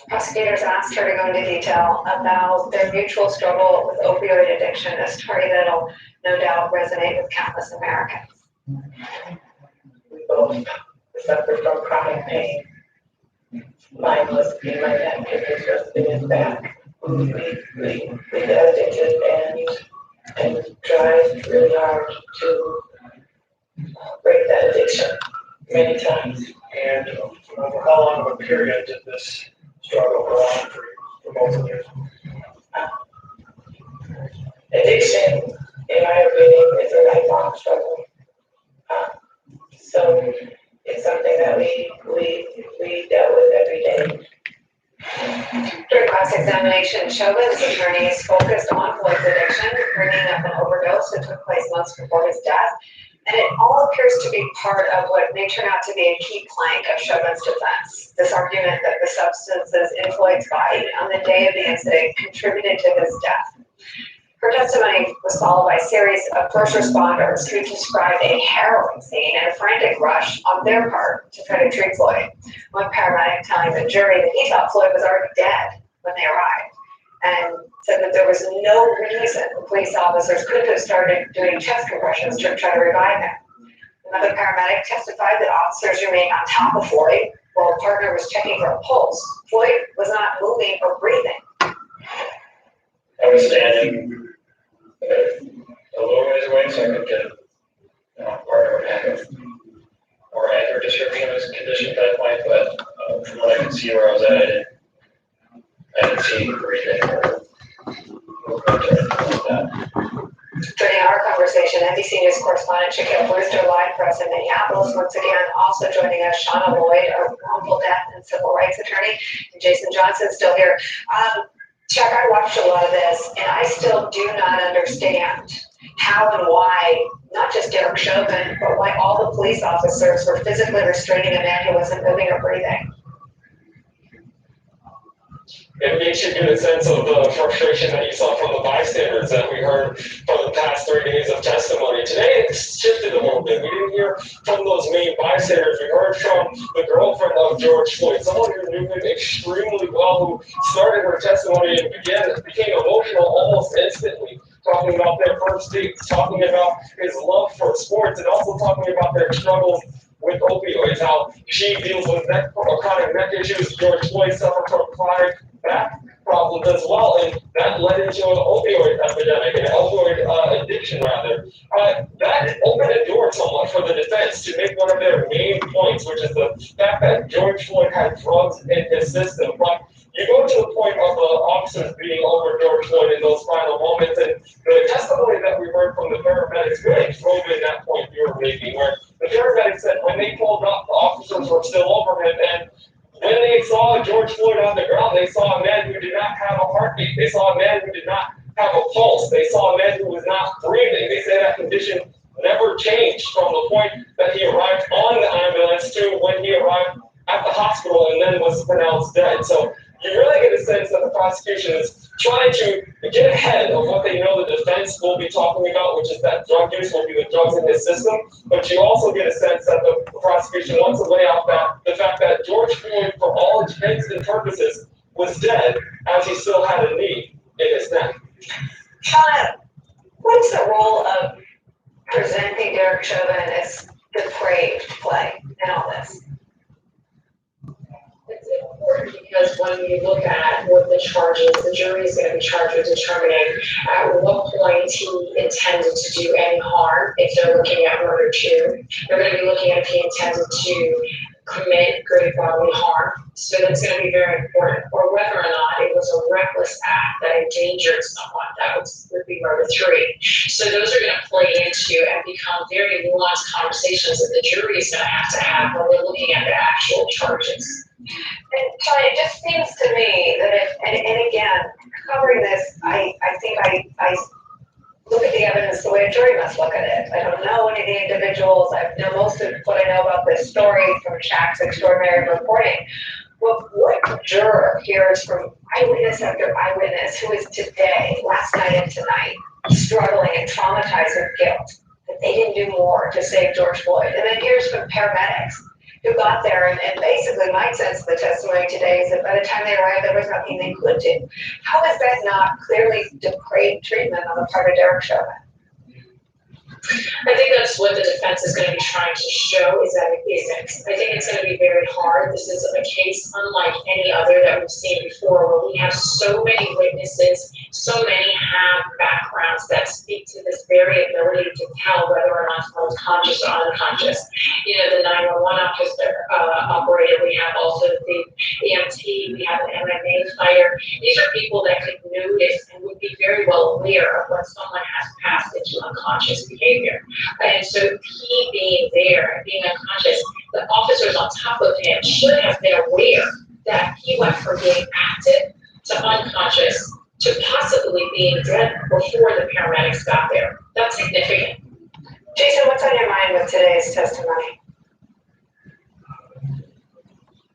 Prosecutors asked her to go into detail about their mutual struggle with opioid addiction, a story that'll no doubt resonate with countless Americans. We both suffered from chronic pain. Mine was in my neck and his was in his back. We got addicted and tried really hard to break that addiction many times. And over how long of a period did this struggle go on for both of you? Addiction, in my opinion, is a lifelong struggle. So it's something that we dealt with every day. During cross-examination, Chauvin's attorneys focused on Floyd's addiction, bringing up an overdose that took place months before his death. And it all appears to be part of what may turn out to be a key plank of Chauvin's defense. This argument that the substances in Floyd's body on the day of the incident contributed to his death. Her testimony was followed by a series of first responders who described a harrowing scene and a frantic rush on their part to try to treat Floyd. One paramedic telling the jury that he thought Floyd was already dead when they arrived, and said that there was no reason the police officers couldn't have started doing chest compressions to try to revive him. Another paramedic testified that officers remained on top of Floyd while a partner was checking for a pulse. Floyd was not moving or breathing. I was standing a little ways away so I could get part of a more accurate description of his condition at that point, but from what I could see where I was at, I didn't see him breathing or anything like that. During our conversation, NBC News correspondent Shaquille Brewster live for us in Minneapolis. Once again, also joining us, Shauna Lloyd, a wrongful death and civil rights attorney, and Jason Johnson still here. Chuck, I watched a lot of this, and I still do not understand how and why, not just Derek Chauvin, but why all the police officers were physically restraining a man who wasn't moving or breathing. It makes you get a sense of the frustration that you saw from the bystanders that we heard from the past 3 days of testimony. Today it shifted a little bit. We didn't hear from those main bystanders. We heard from the girlfriend of George Floyd, someone who knew him extremely well, who started her testimony and became emotional almost instantly, talking about their first dates, talking about his love for sports, and also talking about their struggles with opioids, how she deals with chronic neck issues. George Floyd suffered from chronic back problems as well, and that led into an opioid epidemic, an opioid addiction rather. That opened a door somewhat for the defense to make one of their main points, which is the fact that George Floyd had drugs in his system. But you go to the point of the officers beating over George Floyd in those final moments, and the testimony that we heard from the paramedics really drove in that point you were making, where the paramedics said when they pulled up, the officers were still over him, and when they saw George Floyd on the ground, they saw a man who did not have a heartbeat. They saw a man who did not have a pulse. They saw a man who was not breathing. They say that condition never changed from the point that he arrived on the ambulance to when he arrived at the hospital and then was pronounced dead. So you really get a sense that the prosecution is trying to get ahead of what they know the defense will be talking about, which is that drug use will be the drugs in his system. But you also get a sense that the prosecution wants to lay out that the fact that George Floyd, for all intents and purposes, was dead as he still had a knee in his neck. Shauna, what is the role of presenting Derek Chauvin as depraved play in all this? It's important because when you look at what the charges, the jury is going to be charged with determining at what point he intended to do any harm. If they're looking at murder too, they're going to be looking at if he intended to commit great bodily harm. So that's going to be very important. Or whether or not it was a reckless act that endangered someone. That would be murder 3. So those are going to play into and become very nuanced conversations that the jury is going to have when they're looking at the actual charges. And Shauna, it just seems to me that if, and again, covering this, I think I look at the evidence the way a jury must look at it. I don't know any of the individuals. I know most of what I know about this story from Shaq's extraordinary reporting. Well, what juror hears from eyewitness after eyewitness who is today, last night and tonight, struggling and traumatized with guilt that they didn't do more to save George Floyd? And then hears from paramedics who got there, and basically my sense of the testimony today is that by the time they arrived, there was nothing they could do. How is that not clearly depraved treatment on the part of Derek Chauvin? I think that's what the defense is going to be trying to show is that it isn't. I think it's going to be very hard. This is a case unlike any other that we've seen before, where we have so many witnesses, so many have backgrounds that speak to this very ability to tell whether or not someone's conscious or unconscious. You know, the 911 officer, operator, we have also the EMT, we have an MMA fighter. These are people that could notice and would be very well aware of when someone has passed into unconscious behavior. And so he being there and being unconscious, the officers on top of him should have been aware that he went from being active to unconscious to possibly being dead before the paramedics got there. That's significant. Jason, what's on your mind with today's testimony?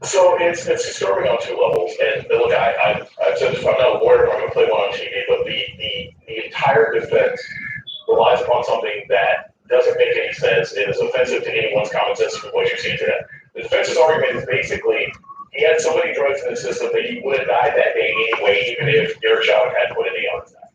So it's disturbing on two levels. And look, I've said this, I'm not a lawyer, I'm going to play one on TV, but the entire defense relies upon something that doesn't make any sense. It is offensive to anyone's common sense from what you see today. The defense's argument is basically he had so many drugs in the system that he would have died that day anyway, even if Derek Chauvin had put a knee on his neck.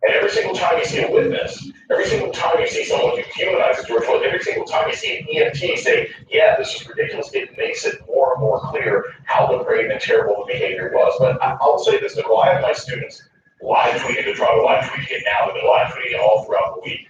And every single time you see a witness, every single time you see someone who humanizes George Floyd, every single time you see an EMT say, yeah, this is ridiculous, it makes it more and more clear how depraved and terrible the behavior was. But I'll say this, Nicole, I have my students live tweeting the trial, live tweeting it now, they've been live tweeting it all throughout the week.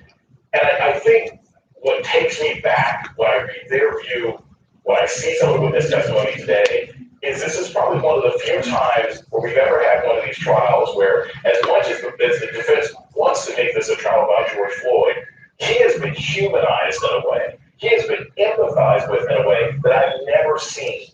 And I think what takes me back when I read their view, when I see someone with this testimony today, is this is probably one of the few times where we've ever had one of these trials where, as much as the defense wants to make this a trial about George Floyd, he has been humanized in a way. He has been empathized with in a way that I've never seen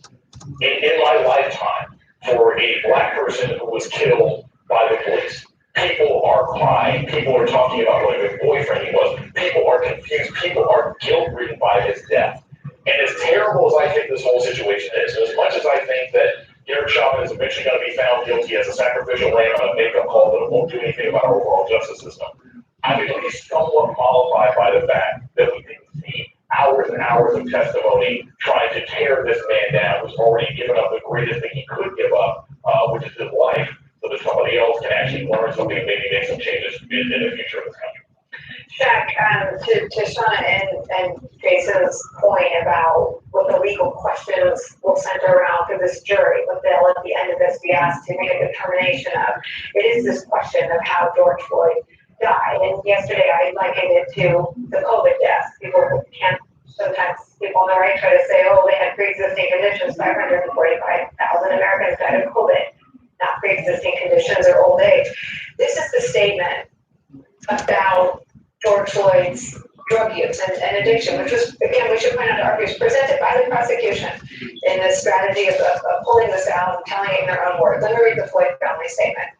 in my lifetime for a Black person who was killed by the police. People are crying. People are talking about what a good boyfriend he was. People are confused. People are guilt-ridden by his death. And as terrible as I think this whole situation is, and as much as I think that Derek Chauvin is eventually going to be found guilty as a sacrificial lamb on a makeup call that won't do anything about our overall justice system, I'm at least somewhat mollified by the fact that we didn't see hours and hours of testimony trying to tear this man down who's already given up the greatest thing he could give up, which is his life, so that somebody else can actually learn something and maybe make some changes in the future of this country. Jack, to Shauna and Jason's point about what the legal questions will center around for this jury, what they'll at the end of this be asked to make a determination of, it is this question of how George Floyd died. And yesterday I likened it to the COVID death. People can't, sometimes people on the right try to say, oh, they had pre-existing conditions. 545,000 Americans died of COVID, not pre-existing conditions or old age. This is the statement about George Floyd's drug use and addiction, which was, again, we should point out, argues presented by the prosecution in the strategy of pulling this out and telling it in their own words. Let me read the Floyd family statement.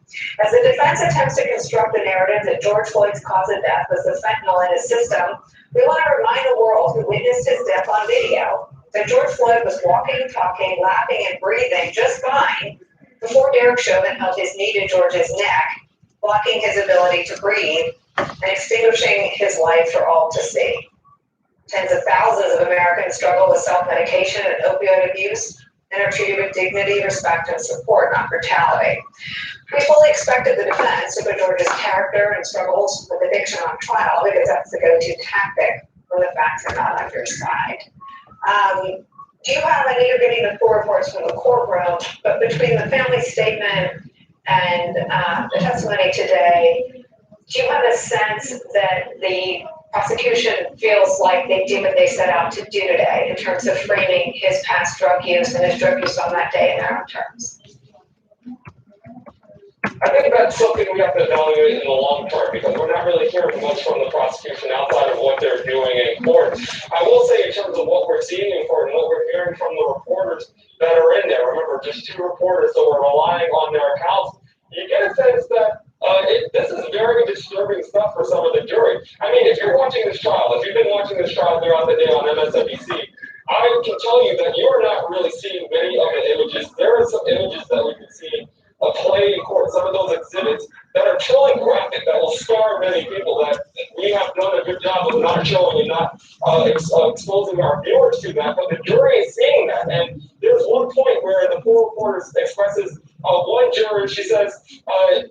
As the defense attempts to construct the narrative that George Floyd's cause of death was the fentanyl in his system, we want to remind the world who witnessed his death on video that George Floyd was walking, talking, laughing, and breathing just fine before Derek Chauvin held his knee to George's neck, blocking his ability to breathe and extinguishing his life for all to see. Tens of thousands of Americans struggle with self-medication and opioid abuse and are treated with dignity, respect, and support, not brutality. We fully expected the defense to put George's character and struggles with addiction on trial because that's the go-to tactic when the facts are not on your side. Do you have, I know you're getting the full reports from the courtroom, but between the family statement and the testimony today, do you have a sense that the prosecution feels like they did what they set out to do today in terms of framing his past drug use and his drug use on that day in their own terms? I think that's something we have to evaluate in the long term because we're not really hearing much from the prosecution outside of what they're doing in court. I will say in terms of what we're seeing in court and what we're hearing from the reporters that are in there, remember just 2 reporters, so we're relying on their accounts, you get a sense that this is very disturbing stuff for some of the jury. I mean, if you're watching this trial, if you've been watching this trial throughout the day on MSNBC, I can tell you that you're not really seeing many of the images. There are some images that we can see played in court, some of those exhibits that are chilling graphic, that will scar many people, that we have done a good job of not showing and not exposing our viewers to that, but the jury is seeing she says,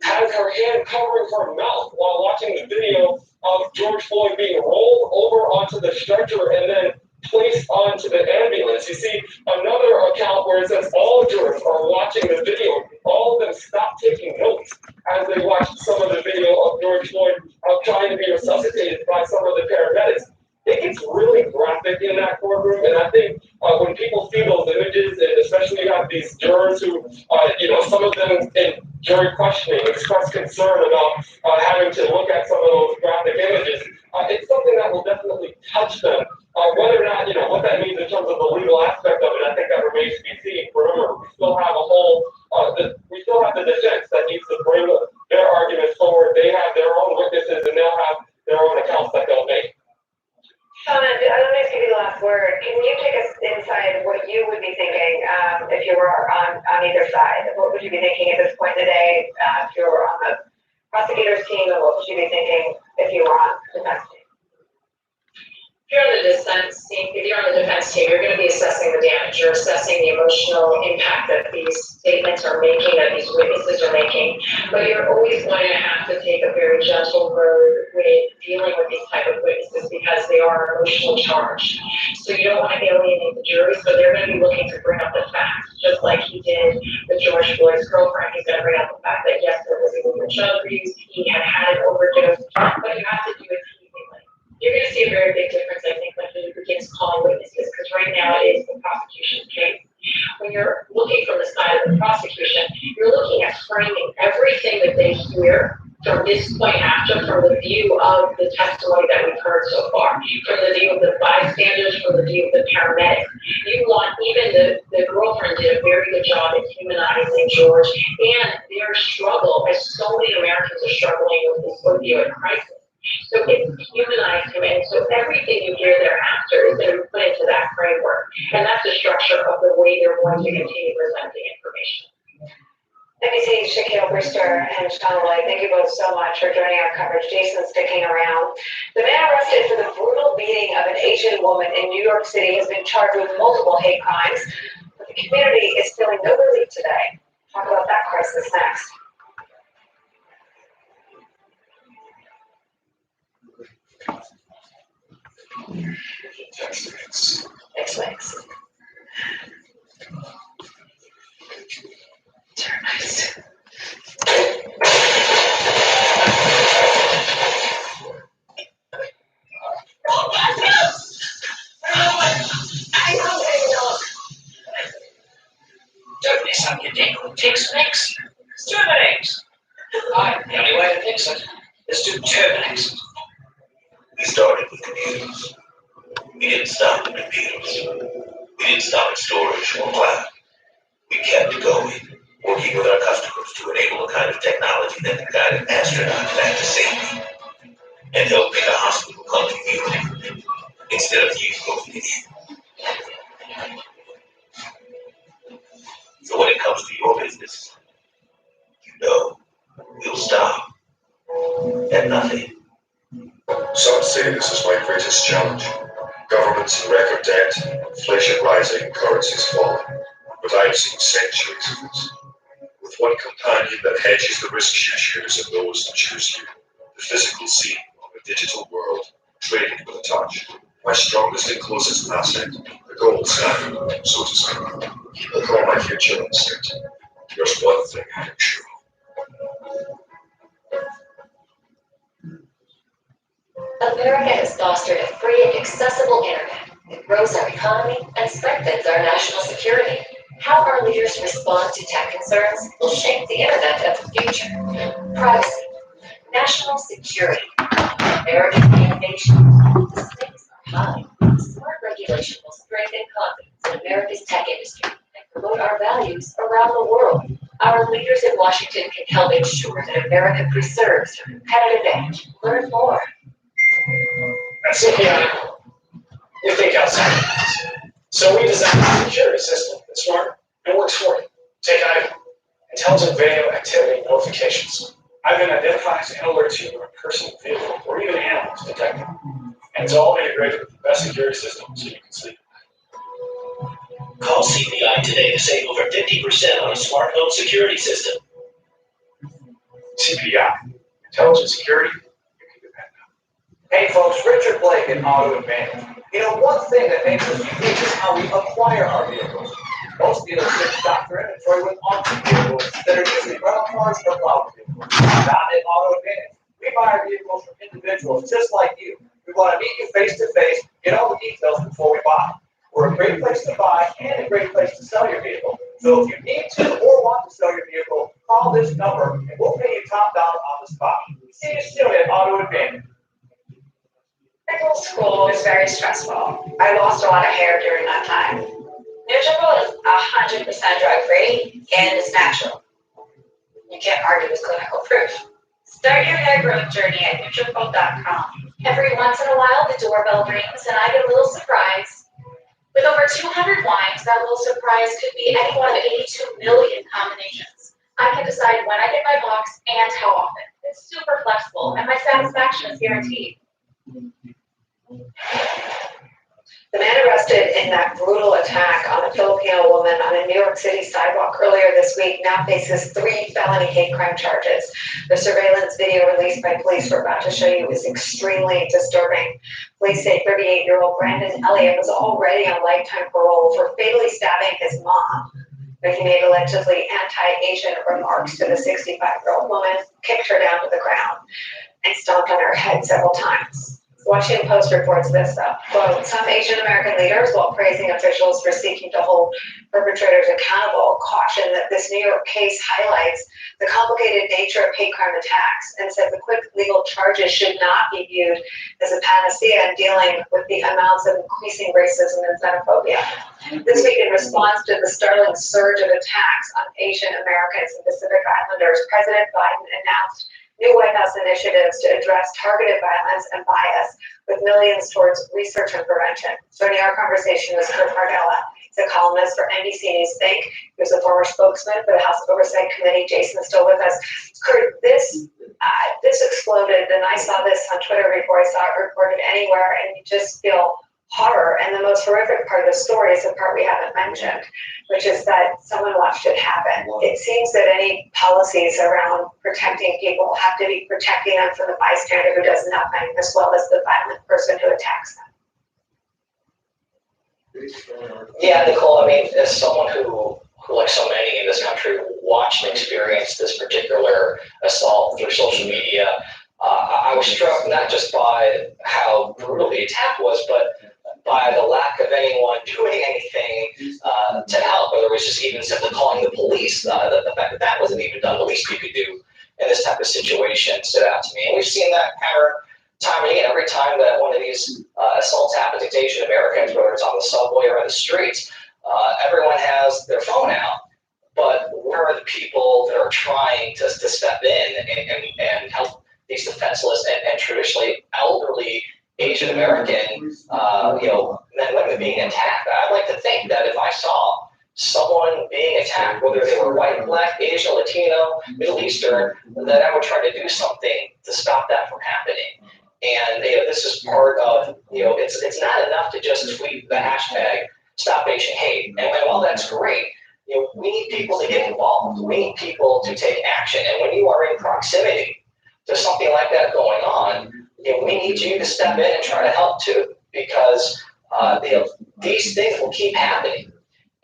has her hand covering her mouth while watching the video of George Floyd being rolled over onto the stretcher and then placed onto the ambulance. You see another account where it says all jurors are watching the video. All of them stop taking notes as they watch some of the video of George Floyd trying to be resuscitated by some of the paramedics. It gets really graphic in that courtroom, and I think when people see those images, and especially you have these jurors who, some of them in jury questioning express concern about having to look at some of those graphic images, it's something that will definitely touch them. Whether or not, what that means in terms of the legal aspect of it, I think that remains to be seen. Remember, we still have we still have the defense that needs to bring their arguments forward. They have their own witnesses, and they'll have their own accounts that they'll make. Shauna, I'm going to give you the last word. Can you take us inside what you would be thinking if you were on either side? What would you be thinking at this point in the day if you were on the prosecutor's team, and what would you be thinking if you were on the defense team? If you're on the defense team, you're going to be assessing the damage. You're assessing the emotional impact that these statements are making, that these witnesses are making. But you're always going to have to take a very gentle road with dealing with these type of witnesses because they are emotionally charged. So you don't want to alienate the jury. So they're going to be looking to bring up the facts, just like he did with George Floyd's girlfriend. He's going to bring up the fact that yes, there was illegal drug abuse. He had an overdose, but you have to do it teasingly. You're going to see a very big difference, I think, when he begins calling witnesses, because right now it is the prosecution's case. When you're looking from the side of the prosecution, you're looking at framing everything that they hear from this point after, from the view of the testimony that we've heard so far, from the view of the bystanders, from the view of the paramedics. You want, even the girlfriend did a very good job at humanizing George and their struggle, as so many Americans are struggling with this opioid crisis. So it's humanized him, and so everything you hear thereafter is going to be put into that framework, and that's the structure of the way they're going to continue presenting information. NBC, Shaquille Brewster and Shauna Lloyd, thank you both so much for joining our coverage. Jason's sticking around. The man arrested for the brutal beating of an Asian woman in New York City has been charged with multiple hate crimes, but the community is feeling no relief today. Talk about that crisis next. X-Lex. Nice. Don't mess up your dick with Tex-Mex. It's Terminex. The only way to fix it is to Terminex. We started with computers. We didn't stop at computers. We didn't stop at storage or cloud. We kept going, working with our customers to enable a kind of technology that can guide an astronaut back to safety and help make a hospital come to you instead of you going to it. So when it comes to your business, we'll stop at nothing. Some say this is my greatest challenge. Governments in record debt, inflation rising, currencies falling. But I've seen centuries of this. With one companion that hedges the risks you choose and those that choose you. The physical scene of a digital world, traded with a touch. My strongest and closest asset, the gold standard, so to speak. I'll call my future instinct. There's one thing I'm sure of. America has fostered a free and accessible internet. It grows our economy and strengthens our national security. How our leaders respond to tech concerns will shape the internet of the future. Privacy, national security, American innovation. The stakes are high. Smart regulation will strengthen confidence in America's tech industry and promote our values around the world. Our leaders in Washington can help ensure that America preserves her competitive edge. Learn more. At CPI, you think outside the box. So we designed a security system that's smart and works for you. Take IVA, Intelligent Video Activity Notifications. IVA identifies and alerts you when a person, vehicle, or even animal is detected. And it's all integrated with the best security system so you can sleep. Call CPI today to save over 50% on a smart home security system. CPI, intelligence security, you can depend on. Hey folks, Richard Blake in Auto Advantage. You know, one thing that makes us unique is how we acquire our vehicles. Most dealerships stock their inventory with auction vehicles that are usually rental cars or plowed vehicles. Not in Auto Advantage. We buy our vehicles from individuals just like you. We want to meet you face to face, get all the details before we buy. We're a great place to buy and a great place to sell your vehicle. So if you need to or want to sell your vehicle, call this number and we'll pay you top dollar on the spot. See you soon at Auto Advantage. Medical school was very stressful. I lost a lot of hair during that time. Nutrafol is 100% drug-free and it's natural. You can't argue with clinical proof. Start your hair growth journey at Nutrafol.com. Every once in a while, the doorbell rings and I get a little surprise. With over 200 wines, that little surprise could be any one of 82 million combinations. I can decide when I get my box and how often. It's super flexible and my satisfaction is guaranteed. The man arrested in that brutal attack on a Filipino woman on a New York City sidewalk earlier this week now faces 3 felony hate crime charges. The surveillance video released by police we're about to show you is extremely disturbing. Police say 38-year-old Brandon Elliott was already on lifetime parole for fatally stabbing his mom. He made allegedly anti-Asian remarks to the 65-year-old woman, kicked her down to the ground, and stomped on her head several times. Washington Post reports this though. Quote, some Asian American leaders, while praising officials for seeking to hold perpetrators accountable, caution that this New York case highlights the complicated nature of hate crime attacks and said the quick legal charges should not be viewed as a panacea in dealing with the amounts of increasing racism and xenophobia. This week, in response to the startling surge of attacks on Asian Americans and Pacific Islanders, President Biden announced new White House initiatives to address targeted violence and bias with millions towards research and prevention. Joining our conversation was Kurt Bardella. He's a columnist for NBC News Think. He was a former spokesman for the House Oversight Committee. Jason is still with us. Kurt, this exploded, and I saw this on Twitter before I saw it reported anywhere, and you just feel horror. And the most horrific part of the story is the part we haven't mentioned, which is that someone watched it happen. It seems that any policies around protecting people have to be protecting them from the bystander who does nothing, as well as the violent person who attacks them. Yeah, Nicole, I mean, as someone who like so many in this country, watched and experienced this particular assault through social media, I was struck not just by how brutal the attack was, but by the lack of anyone doing anything to help, whether it was just even simply calling the police. The fact that that wasn't even done, the least you could do in this type of situation stood out to me. And we've seen that pattern time and again. Every time that one of these assaults happens to Asian Americans, whether it's on the subway or in the streets, everyone has their phone out. But where are the people that are trying to step in and help these defenseless and traditionally elderly Asian American, men and women being attacked? I'd like to think that if I saw someone being attacked, whether they were white, black, Asian, Latino, Middle Eastern, that I would try to do something to stop that from happening. And this is part of, it's not enough to just tweet the hashtag Stop Asian Hate. And while that's great, we need people to get involved. We need people to take action. And when you are in proximity to something like that going on, we need you to step in and try to help too, because these things will keep happening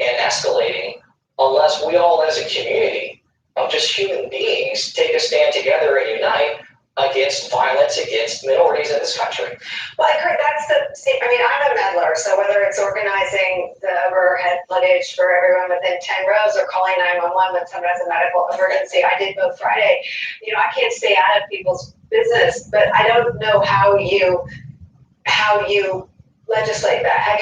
and escalating unless we all as a community of just human beings take a stand together and unite against violence against minorities in this country. Well, I heard that's the same. I mean, I'm a meddler, so whether it's organizing the overhead footage for everyone within 10 rows or calling 911 when someone has a medical emergency, I did both Friday. I can't stay out of people's business, but I don't know how you legislate that. How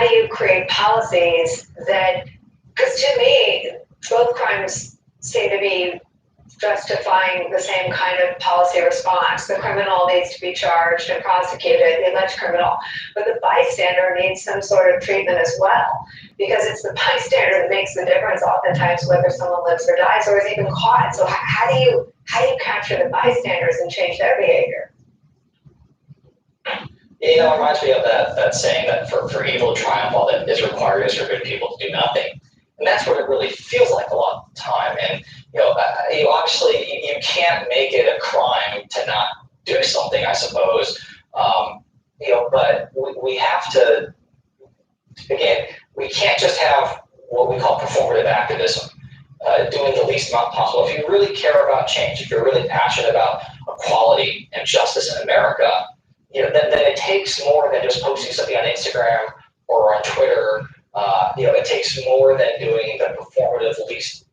do you create policies that, because to me, both crimes seem to be justifying the same kind of policy response. The criminal needs to be charged and prosecuted, the alleged criminal, but the bystander needs some sort of treatment as well, because it's the bystander that makes the difference oftentimes whether someone lives or dies or is even caught. So how do you capture the bystanders and change their behavior? It reminds me of that saying that for evil to triumph, all that is required is for good people to do nothing. And that's what it really feels like a lot of the time. And, obviously can't make it a crime to not do something, I suppose. But we have to, again, we can't just have what we call performative activism, doing the least amount possible. If you really care about change, if you're really passionate about equality and justice in America, then it takes more than just posting something on Instagram or on Twitter. It takes more than doing the performative least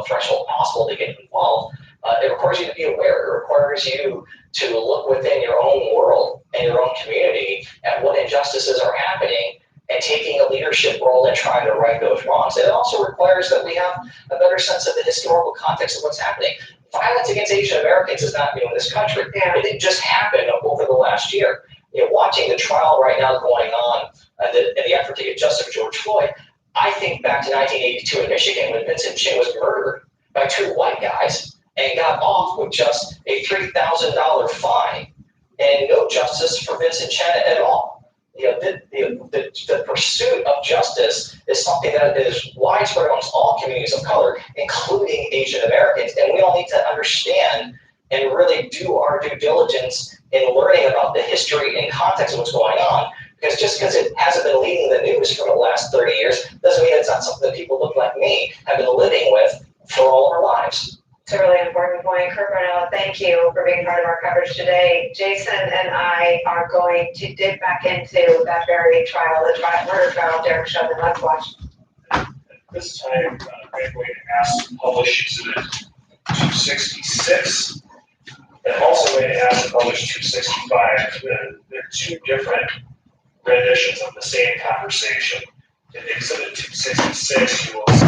threshold possible to get involved. It requires you to be aware. It requires you to look within your own world and your own community at what injustices are happening and taking a leadership role in trying to right those wrongs. And it also requires that we have a better sense of the historical context of what's happening. Violence against Asian Americans is not new in this country. It didn't just happen over the last year. Watching the trial right now going on in the effort to get justice for George Floyd, I think back to 1982 in Michigan when Vincent Chin was murdered by two white guys and got off with just a $3,000 fine and no justice for Vincent Chin at all. The pursuit of justice is something that is widespread amongst all communities of color, including Asian Americans, and we all need to understand and really do our due diligence in learning about the history and context of what's going on. Because just because it hasn't been leading the news for the last 30 years doesn't mean it's not something that people look like me have been living with for all of our lives. It's a really important point. Kurt Brunella, thank you for being part of our coverage today. Jason and I are going to dig back into that very trial, murder trial of Derek Chauvin. Let's watch. This time, I'm going to ask to publish Exhibit 266, and I'm also going to ask to publish 265. They're two different renditions of the same conversation. In Exhibit 266, you will see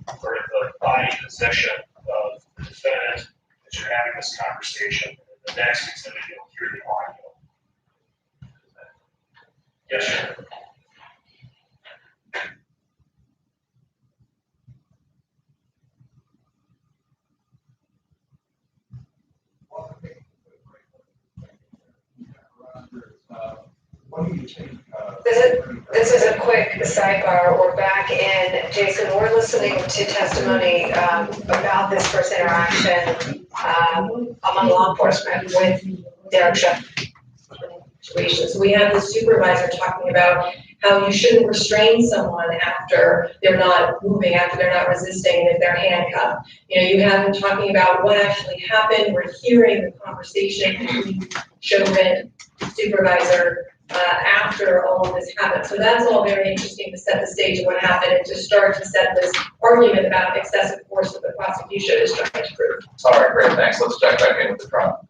the body position of the defendant as you're having this conversation. In the next exhibit, you'll hear the audio. Yes, sir. What do you think? This is a quick sidebar. We're back in, Jason, we're listening to testimony about this first interaction among law enforcement with Derek Chauvin. Situations. We had the supervisor talking about how you shouldn't restrain someone after they're not moving, after they're not resisting, and if they're handcuffed. You have them talking about what actually happened. We're hearing the conversation between Chauvin, supervisor, after all of this happened. So that's all very interesting to set the stage of what happened and to start to set this argument about excessive force that the prosecution is trying to prove. All right, great, thanks. Let's check back in with the trial.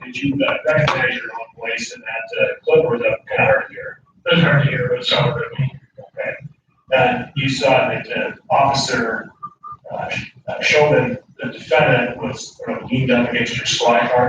Did you recognize your own voice in that clip, or was that kind of hard to hear? It was hard to hear, but it sounded good to me. Okay. And you saw that Officer Chauvin, the defendant, was leaned up against your squad car.